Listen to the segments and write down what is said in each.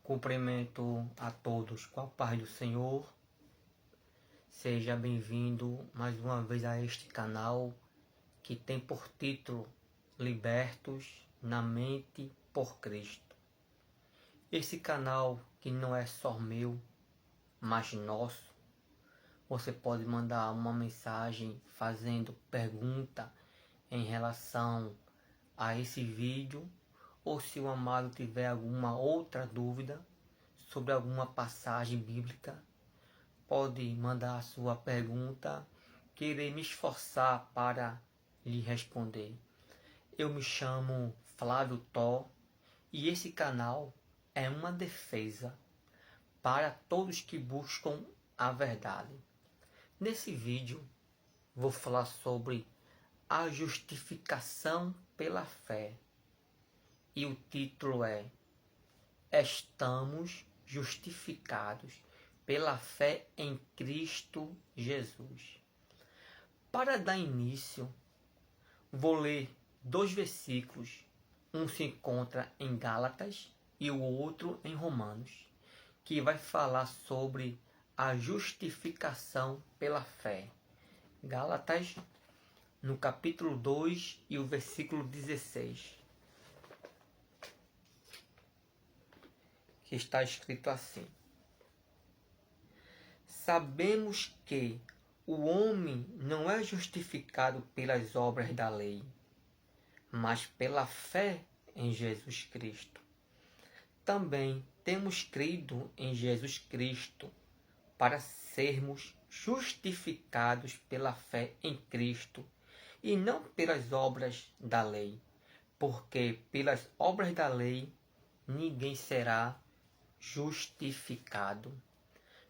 Cumprimento a todos com a paz do Senhor. Seja bem-vindo mais uma vez a este canal que tem por título Libertos na Mente por Cristo. Esse canal que não é só meu, mas nosso. Você pode mandar uma mensagem fazendo pergunta em relação a esse vídeo, ou se o amado tiver alguma outra dúvida sobre alguma passagem bíblica, pode mandar a sua pergunta, que irei me esforçar para lhe responder. Eu me chamo Flávio Thó e esse canal é uma defesa para todos que buscam a verdade. Nesse vídeo vou falar sobre a justificação pela fé. E o título é Estamos justificados pela fé em Cristo Jesus. Para dar início, vou ler dois versículos. Um se encontra em Gálatas e o outro em Romanos, que vai falar sobre a justificação pela fé. Gálatas, no capítulo 2 e o versículo 16. Que está escrito assim: Sabemos que o homem não é justificado pelas obras da lei, mas pela fé em Jesus Cristo. Também temos crido em Jesus Cristo para sermos justificados pela fé em Cristo e não pelas obras da lei, porque pelas obras da lei ninguém será justificado.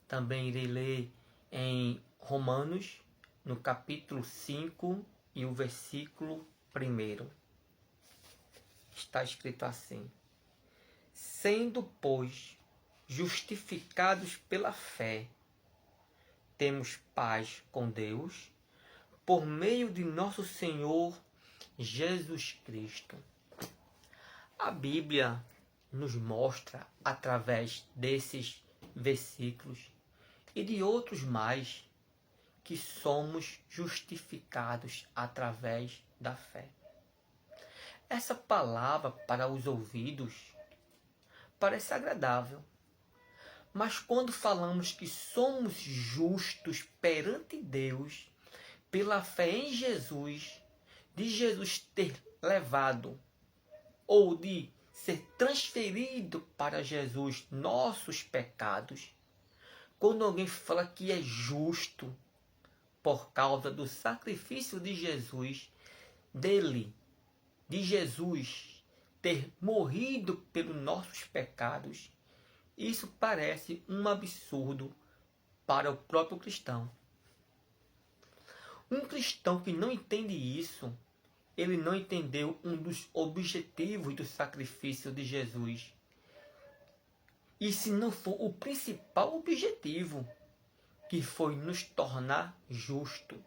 Também irei ler em Romanos, no capítulo 5 e o versículo 1. Está escrito assim: Sendo, pois, justificados pela fé, temos paz com Deus, por meio de nosso Senhor Jesus Cristo. A Bíblia nos mostra, através desses versículos e de outros mais, que somos justificados através da fé. Essa palavra, para os ouvidos, parece agradável, mas quando falamos que somos justos perante Deus pela fé em Jesus, de Jesus ter levado ou de ser transferido para Jesus nossos pecados, quando alguém fala que é justo por causa do sacrifício de Jesus, de Jesus ter morrido pelos nossos pecados, isso parece um absurdo para o próprio cristão. Um cristão que não entende isso, ele não entendeu um dos objetivos do sacrifício de Jesus. E se não for o principal objetivo, que foi nos tornar justo.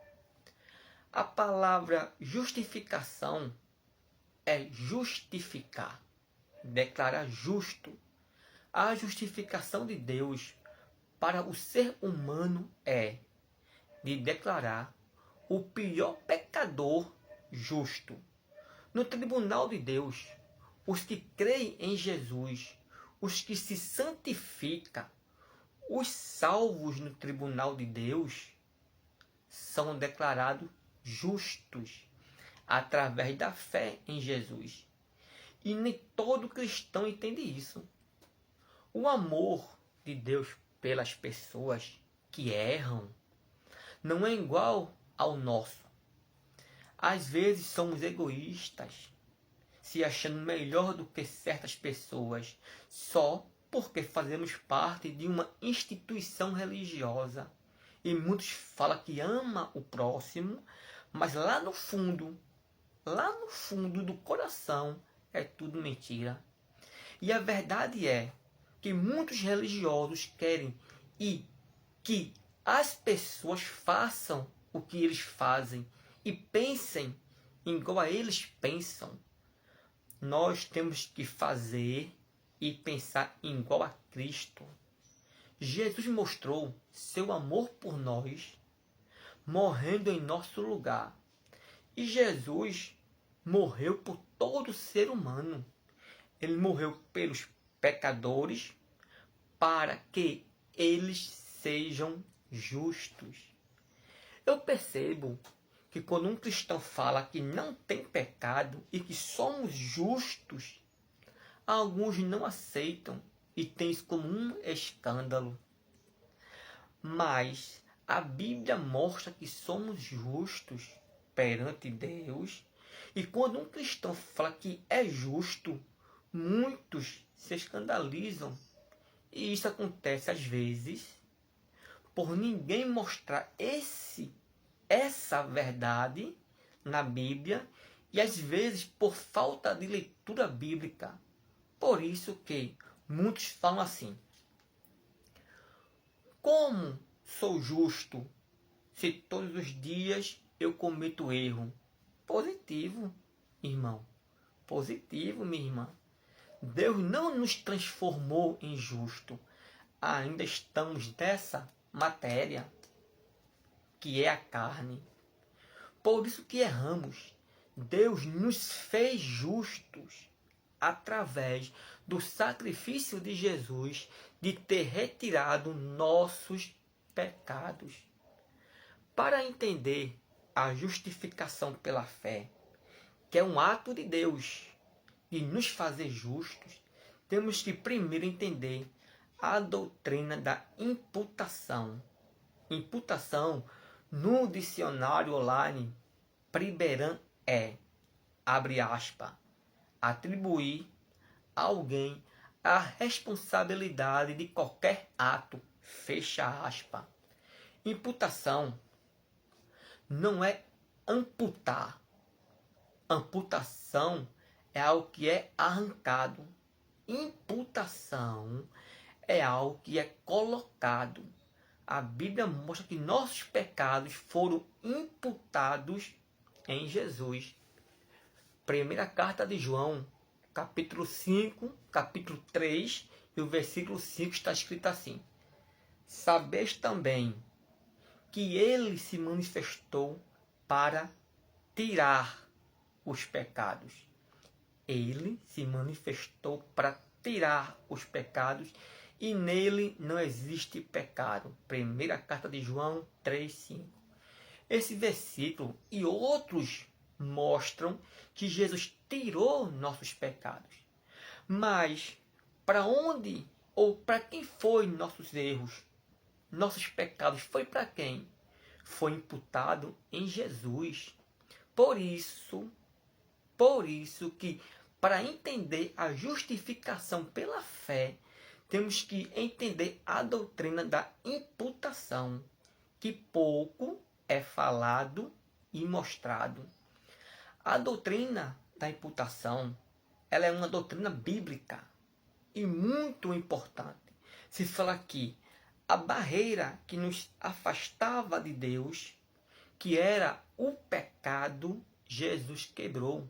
A palavra justificação é justificar, declarar justo. A justificação de Deus para o ser humano é de declarar o pior pecador justo. No tribunal de Deus, os que creem em Jesus, os que se santificam, os salvos no tribunal de Deus, são declarados justos através da fé em Jesus. E nem todo cristão entende isso. O amor de Deus pelas pessoas que erram não é igual ao nosso. Às vezes somos egoístas, se achando melhor do que certas pessoas, só porque fazemos parte de uma instituição religiosa. E muitos falam que ama o próximo, mas lá no fundo do coração, é tudo mentira. E a verdade é que muitos religiosos querem que as pessoas façam o que eles fazem e pensem igual a eles pensam. Nós temos que fazer e pensar igual a Cristo. Jesus mostrou seu amor por nós, morrendo em nosso lugar. E Jesus morreu por todo ser humano. Ele morreu pelos pecadores para que eles sejam justos. Eu percebo que quando um cristão fala que não tem pecado e que somos justos, alguns não aceitam e têm isso como um escândalo. Mas a Bíblia mostra que somos justos perante Deus. E quando um cristão fala que é justo, muitos se escandalizam. E isso acontece às vezes por ninguém mostrar essa verdade na Bíblia e às vezes por falta de leitura bíblica. Por isso que muitos falam assim: como sou justo se todos os dias eu cometo erro? Positivo, irmão. Positivo, minha irmã. Deus não nos transformou em justo. Ainda estamos nessa matéria, que é a carne. Por isso que erramos. Deus nos fez justos através do sacrifício de Jesus, de ter retirado nossos pecados. Para entender a justificação pela fé, que é um ato de Deus de nos fazer justos, temos que primeiro entender a doutrina da imputação. Imputação, no dicionário online, Priberan abre aspas, atribuir a alguém a responsabilidade de qualquer ato, fecha aspas. Imputação não é amputar. Amputação é algo que é arrancado. Imputação é algo que é colocado. A Bíblia mostra que nossos pecados foram imputados em Jesus. Primeira carta de João, capítulo 5, capítulo 3, e o versículo 5 está escrito assim: sabeis também que ele se manifestou para tirar os pecados. Ele se manifestou para tirar os pecados e nele não existe pecado. Primeira carta de João 3:5. Esse versículo e outros mostram que Jesus tirou nossos pecados. Mas para onde ou para quem foi nossos erros? Nossos pecados foi para quem? Foi imputado em Jesus. Por isso que para entender a justificação pela fé, temos que entender a doutrina da imputação, que pouco é falado e mostrado. A doutrina da imputação, ela é uma doutrina bíblica e muito importante. Se fala que a barreira que nos afastava de Deus, que era o pecado, Jesus quebrou.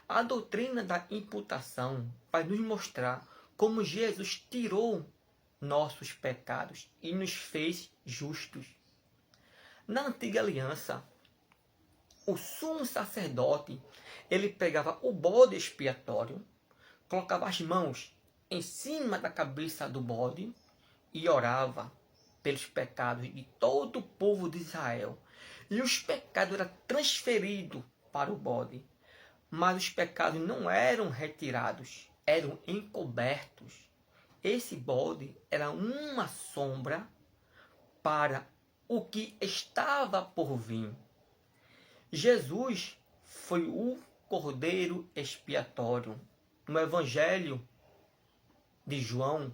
A doutrina da imputação vai nos mostrar como Jesus tirou nossos pecados e nos fez justos. Na antiga aliança, o sumo sacerdote, ele pegava o bode expiatório, colocava as mãos em cima da cabeça do bode e orava pelos pecados de todo o povo de Israel. E os pecados eram transferidos para o bode. Mas os pecados não eram retirados, eram encobertos. Esse bode era uma sombra para o que estava por vir. Jesus foi o Cordeiro expiatório. No Evangelho de João,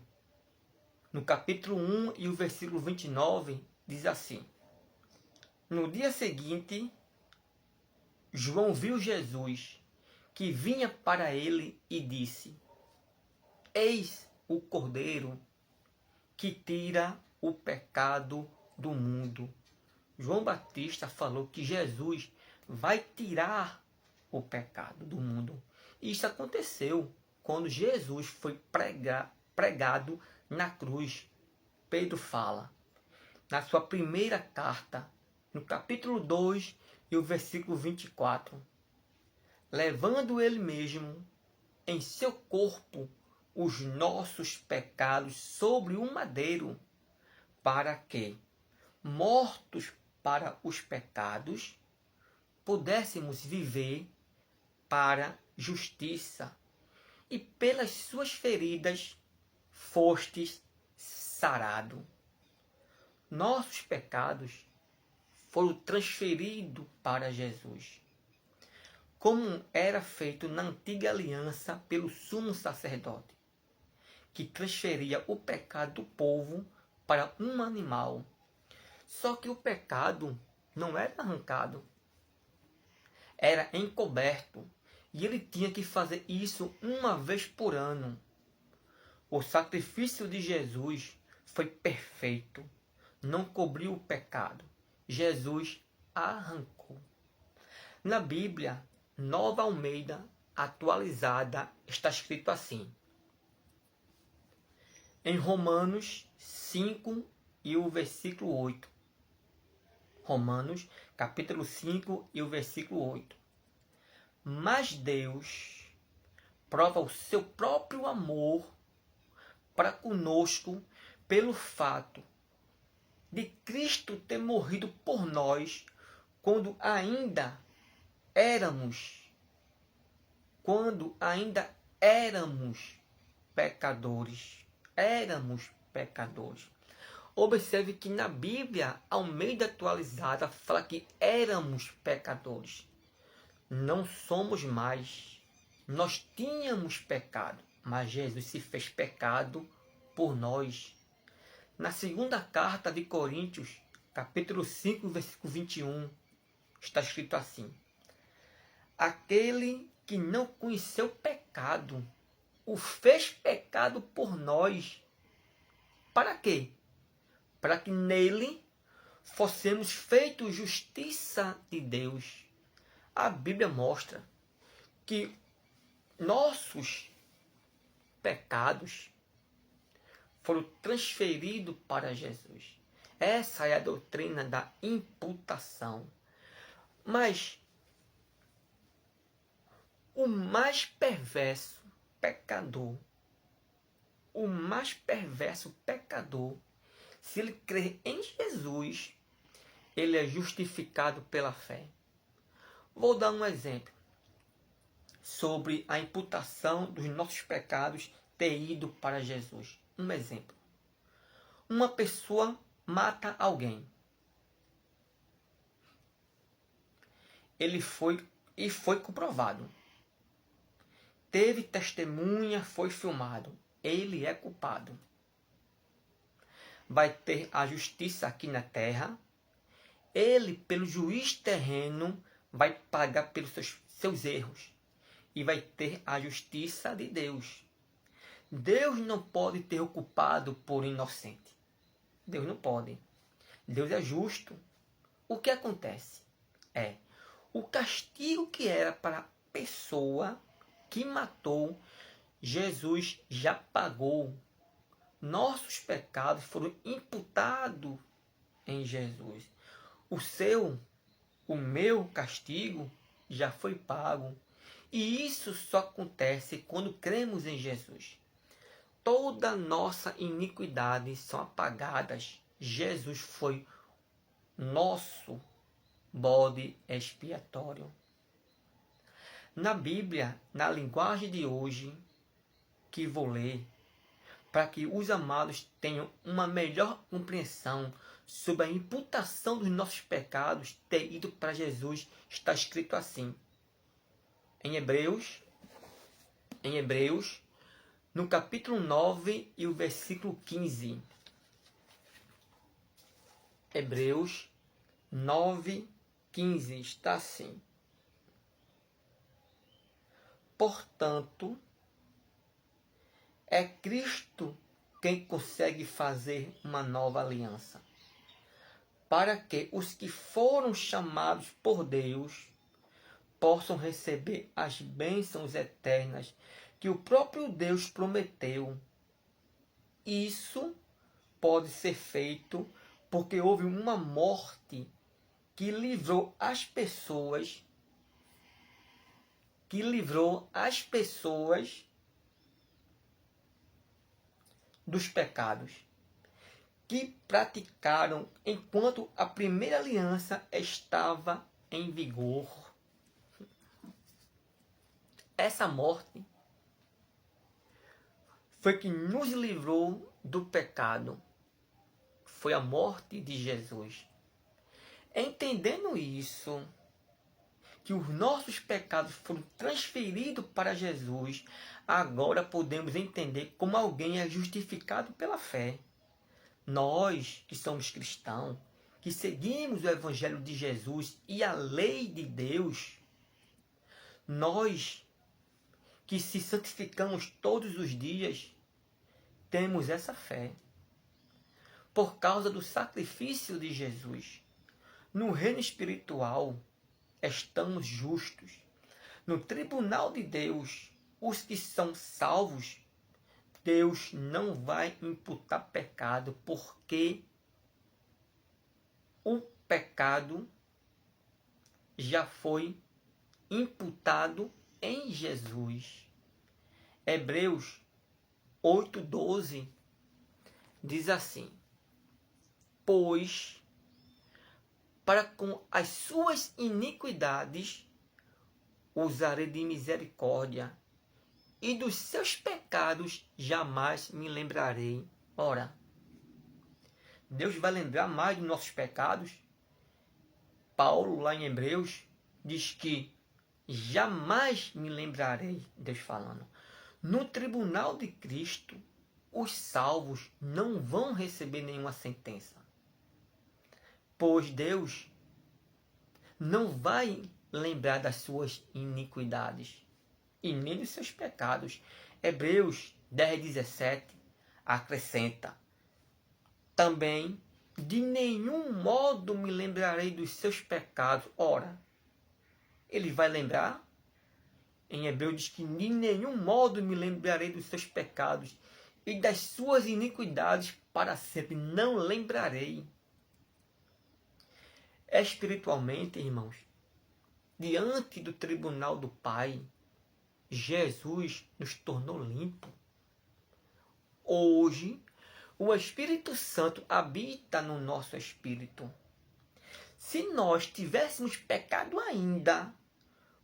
no capítulo 1 e o versículo 29, diz assim: no dia seguinte, João viu Jesus que vinha para ele e disse: eis o Cordeiro que tira o pecado do mundo. João Batista falou que Jesus vai tirar o pecado do mundo. E isso aconteceu. quando Jesus foi pregado na cruz. Pedro fala, na sua primeira carta, no capítulo 2 e o versículo 24, levando ele mesmo em seu corpo os nossos pecados sobre o madeiro, para que, mortos para os pecados, pudéssemos viver para justiça, e pelas suas feridas fostes sarado. Nossos pecados foram transferidos para Jesus, como era feito na antiga aliança pelo sumo sacerdote, que transferia o pecado do povo para um animal. Só que o pecado não era arrancado, era encoberto, e ele tinha que fazer isso uma vez por ano. O sacrifício de Jesus foi perfeito, não cobriu o pecado. Jesus arrancou. Na Bíblia, Nova Almeida atualizada, está escrito assim: em Romanos 5 e o versículo 8. Romanos, capítulo 5 e o versículo 8. Mas Deus prova o seu próprio amor para conosco pelo fato de Cristo ter morrido por nós quando ainda éramos pecadores. Éramos pecadores. Observe que na Bíblia, Almeida atualizada, fala que éramos pecadores. Não somos mais. Nós tínhamos pecado, mas Jesus se fez pecado por nós. Na segunda carta de Coríntios, capítulo 5, versículo 21, está escrito assim: aquele que não conheceu pecado, o fez pecado por nós. Para quê? Para que nele fossemos feitos justiça de Deus. A Bíblia mostra que nossos pecados foram transferidos para Jesus. Essa é a doutrina da imputação. Mas o mais perverso pecador, se ele crer em Jesus, ele é justificado pela fé. Vou dar um exemplo sobre a imputação dos nossos pecados ter ido para Jesus. Um exemplo. Uma pessoa mata alguém. Foi comprovado. Teve testemunha, foi filmado. Ele é culpado. Vai ter a justiça aqui na terra. Ele, pelo juiz terreno, vai pagar pelos seus erros. E vai ter a justiça de Deus. Deus não pode ter o culpado por inocente. Deus não pode. Deus é justo. O que acontece é o castigo que era para a pessoa que matou, Jesus já pagou. Nossos pecados foram imputados em Jesus. O meu castigo já foi pago. E isso só acontece quando cremos em Jesus. Toda nossa iniquidade são apagadas. Jesus foi nosso bode expiatório. Na Bíblia, na linguagem de hoje, que vou ler, para que os amados tenham uma melhor compreensão sobre a imputação dos nossos pecados ter ido para Jesus, está escrito assim. Em Hebreus, no capítulo 9 e o versículo 15. Hebreus 9, 15 está assim. Portanto, é Cristo quem consegue fazer uma nova aliança, para que os que foram chamados por Deus possam receber as bênçãos eternas que o próprio Deus prometeu. Isso pode ser feito porque houve uma morte que livrou as pessoas dos pecados que praticaram enquanto a primeira aliança estava em vigor. Essa morte foi que nos livrou do pecado. Foi a morte de Jesus. Entendendo isso, que os nossos pecados foram transferidos para Jesus, agora podemos entender como alguém é justificado pela fé. Nós que somos cristãos, que seguimos o Evangelho de Jesus e a lei de Deus, nós que se santificamos todos os dias, temos essa fé. Por causa do sacrifício de Jesus. No reino espiritual, estamos justos. No tribunal de Deus, os que são salvos, Deus não vai imputar pecado, porque o pecado já foi imputado em Jesus. Hebreus 8:12 diz assim: pois para com as suas iniquidades usarei de misericórdia, e dos seus pecados jamais me lembrarei. Ora, Deus vai lembrar mais dos nossos pecados? Paulo, lá em Hebreus, diz que jamais me lembrarei, Deus falando. No tribunal de Cristo, os salvos não vão receber nenhuma sentença. Pois Deus não vai lembrar das suas iniquidades e nem dos seus pecados. Hebreus 10:17 acrescenta: também de nenhum modo me lembrarei dos seus pecados. Ora, ele vai lembrar? Em Hebreus diz que de nenhum modo me lembrarei dos seus pecados e das suas iniquidades para sempre não lembrarei. Espiritualmente, irmãos, diante do tribunal do Pai, Jesus nos tornou limpo. Hoje, o Espírito Santo habita no nosso espírito. Se nós tivéssemos pecado ainda,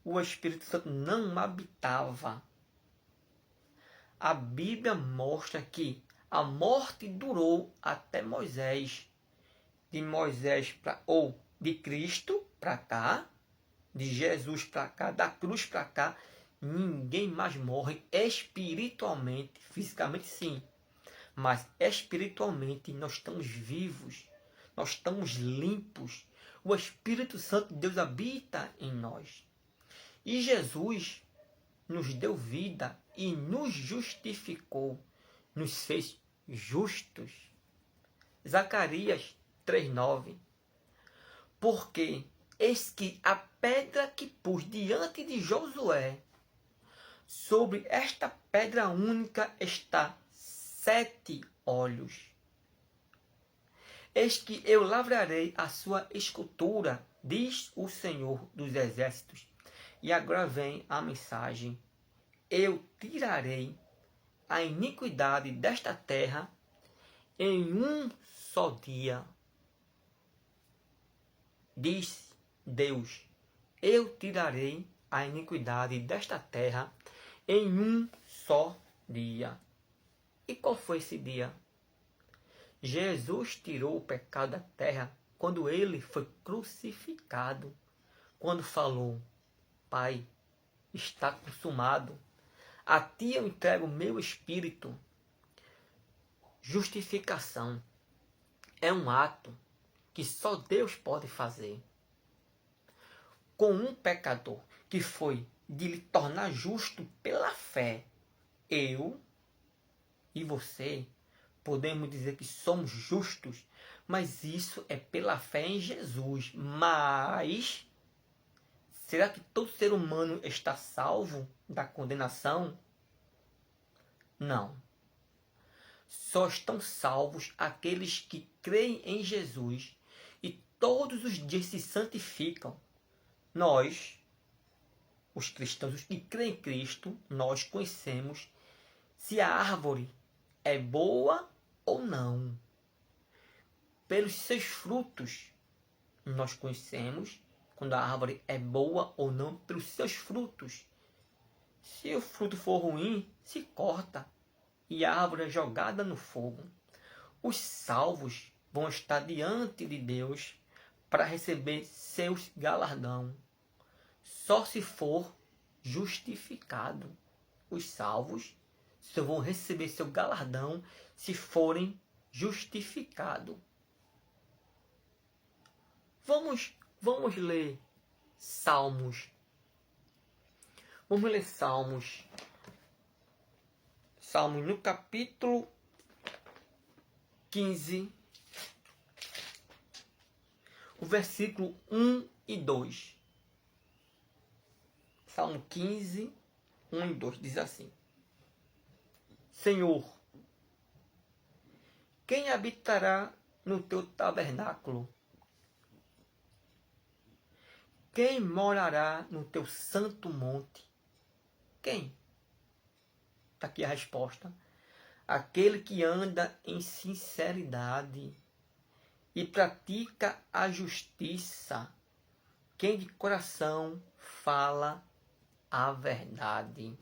o Espírito Santo não habitava. A Bíblia mostra que a morte durou até Moisés. De Moisés de Cristo para cá, de Jesus para cá, da cruz para cá, ninguém mais morre espiritualmente. Fisicamente sim, mas espiritualmente nós estamos vivos, nós estamos limpos. O Espírito Santo de Deus habita em nós. E Jesus nos deu vida e nos justificou, nos fez justos. Zacarias 3:9. Porque eis que a pedra que pus diante de Josué, sobre esta pedra única está 7 olhos. Eis que eu lavrarei a sua escultura, diz o Senhor dos Exércitos. E agora vem a mensagem: eu tirarei a iniquidade desta terra em um só dia. Diz Deus: eu tirarei a iniquidade desta terra em um só dia. E qual foi esse dia? Jesus tirou o pecado da terra quando ele foi crucificado. Quando falou: Pai, está consumado. A ti eu entrego o meu espírito. Justificação é um ato que só Deus pode fazer. Com um pecador que foi de lhe tornar justo pela fé, eu e você podemos dizer que somos justos, mas isso é pela fé em Jesus. Mas será que todo ser humano está salvo da condenação? Não. Só estão salvos aqueles que creem em Jesus e todos os dias se santificam. Nós, os cristãos, os que creem em Cristo, nós conhecemos se a árvore é boa ou não. Pelos seus frutos, nós conhecemos quando a árvore é boa ou não pelos seus frutos. Se o fruto for ruim, se corta e a árvore é jogada no fogo. Os salvos vão estar diante de Deus para receber seus galardão. Só se for justificado. Os salvos só vão receber seu galardão se forem justificados. Vamos ler Salmos. Vamos ler Salmos. Salmos no capítulo 15, o versículo 1 e 2. Salmo 15, 1 e 2 diz assim: Senhor, quem habitará no teu tabernáculo? Quem morará no teu santo monte? Quem? Está aqui a resposta. Aquele que anda em sinceridade e pratica a justiça. Quem de coração fala a verdade.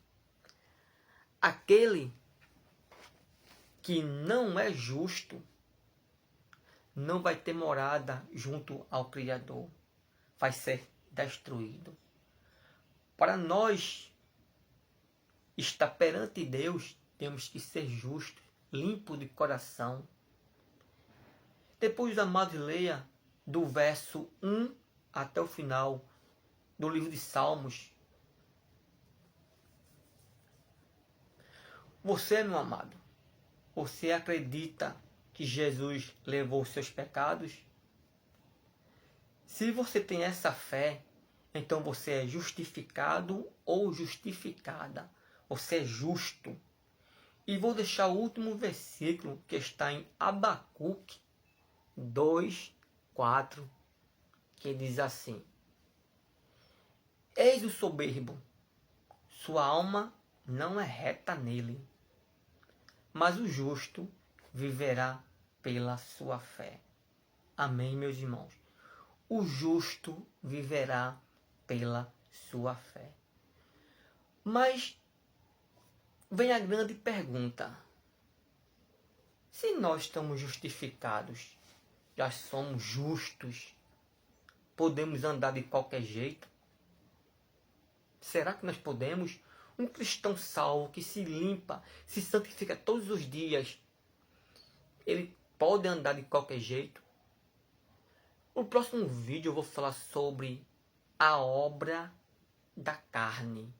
Aquele que não é justo não vai ter morada junto ao Criador. Vai ser destruído. Para nós estar perante Deus, temos que ser justos, limpos de coração. Depois, amados, leia do verso 1 até o final do livro de Salmos. Você, meu amado, você acredita que Jesus levou os seus pecados? Se você tem essa fé, então você é justificado ou justificada. Você é justo. E vou deixar o último versículo que está em Abacuque 2, 4, que diz assim: Eis o soberbo, sua alma não é reta nele, mas o justo viverá pela sua fé. Amém, meus irmãos? O justo viverá pela sua fé. Mas vem a grande pergunta: se nós estamos justificados, já somos justos, podemos andar de qualquer jeito? Será que nós podemos? Um cristão salvo que se limpa, se santifica todos os dias, ele pode andar de qualquer jeito? No próximo vídeo eu vou falar sobre a obra da carne.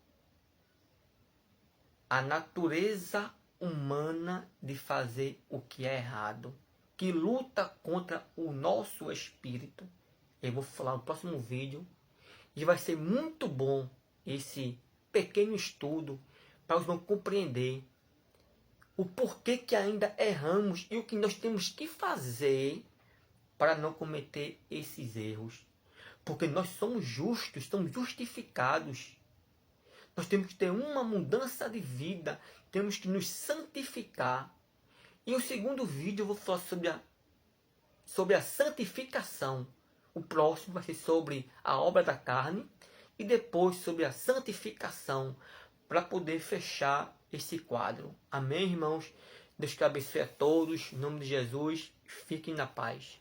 A natureza humana de fazer o que é errado, que luta contra o nosso espírito. Eu vou falar no próximo vídeo e vai ser muito bom esse pequeno estudo para os irmãos compreender o porquê que ainda erramos e o que nós temos que fazer para não cometer esses erros. Porque nós somos justos, estamos justificados. Nós temos que ter uma mudança de vida, temos que nos santificar. E o segundo vídeo eu vou falar sobre a santificação. O próximo vai ser sobre a obra da carne e depois sobre a santificação, para poder fechar esse quadro. Amém, irmãos? Deus te abençoe a todos. Em nome de Jesus, fiquem na paz.